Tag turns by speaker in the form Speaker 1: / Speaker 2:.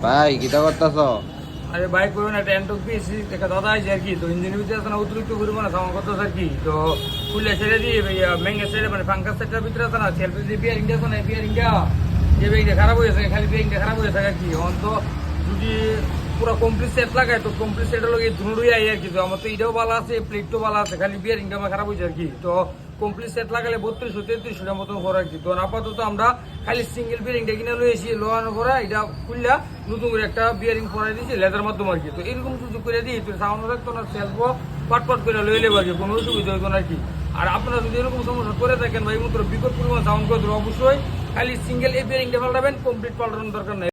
Speaker 1: ভাই কিটা করতেছ?
Speaker 2: আরে বাইক করবেন একটা অ্যান্টক পেয়েছি একটা দাদা আছে আর কি। তো ইঞ্জিনের ভিতরে আছে না অতিরিক্ত পরিমাণে সাউন্ড করতেছে আর কি। তো খুললে ছেড়ে দিয়ে মেঙ্গে ছেড়ে মানে ফাঙ্কাস সেটটার ভিতরে আছে না সেলফি যে বিয়ারিংটা আছে না বিয়ারিংটা যে বিয়ারিংটা খারাপ হয়ে থাকে খালি বিয়ারিংটা খারাপ হয়ে থাকে আর কি। অন্ত যদি পুরো কমপ্লিট সেট লাগায় তো কমপ্লিট সেটের লোক ধুনুড়ি আই আর কি। তো আমার তো এটাও ভালো আছে প্লেটটাও ভালো আছে খালি বিয়ারিংটা আমার খারাপ হয়েছে আর কি। তো কমপ্লিট সেট লাগালে 3200-3300 মতো করে আর কি। তো আপাতত আমরা খালি সিঙ্গেল বিয়ারিংটা কিনে লইছি লোয়ানোর পরে এটা খুললা নতুন করে একটা বিয়ারিং পরাই দিয়েছি লেদার মাধ্যমে আর কি। তো এরকম সুযোগ করে দিই তো সাউন্ড রাখতো না সেলফো পাটপাট করে লইলে আর কি কোনো অসুবিধা হইতো না আর কি। আর আপনারা যদি এরকম সমস্যা করে থাকেন বা এই মতো বিকট পরিমাণ সাউন্ড করে অবশ্যই খালি সিঙ্গেল এই বিয়ারিংটা পাল্টাবেন, কমপ্লিট পাল্টানোর দরকার নেই।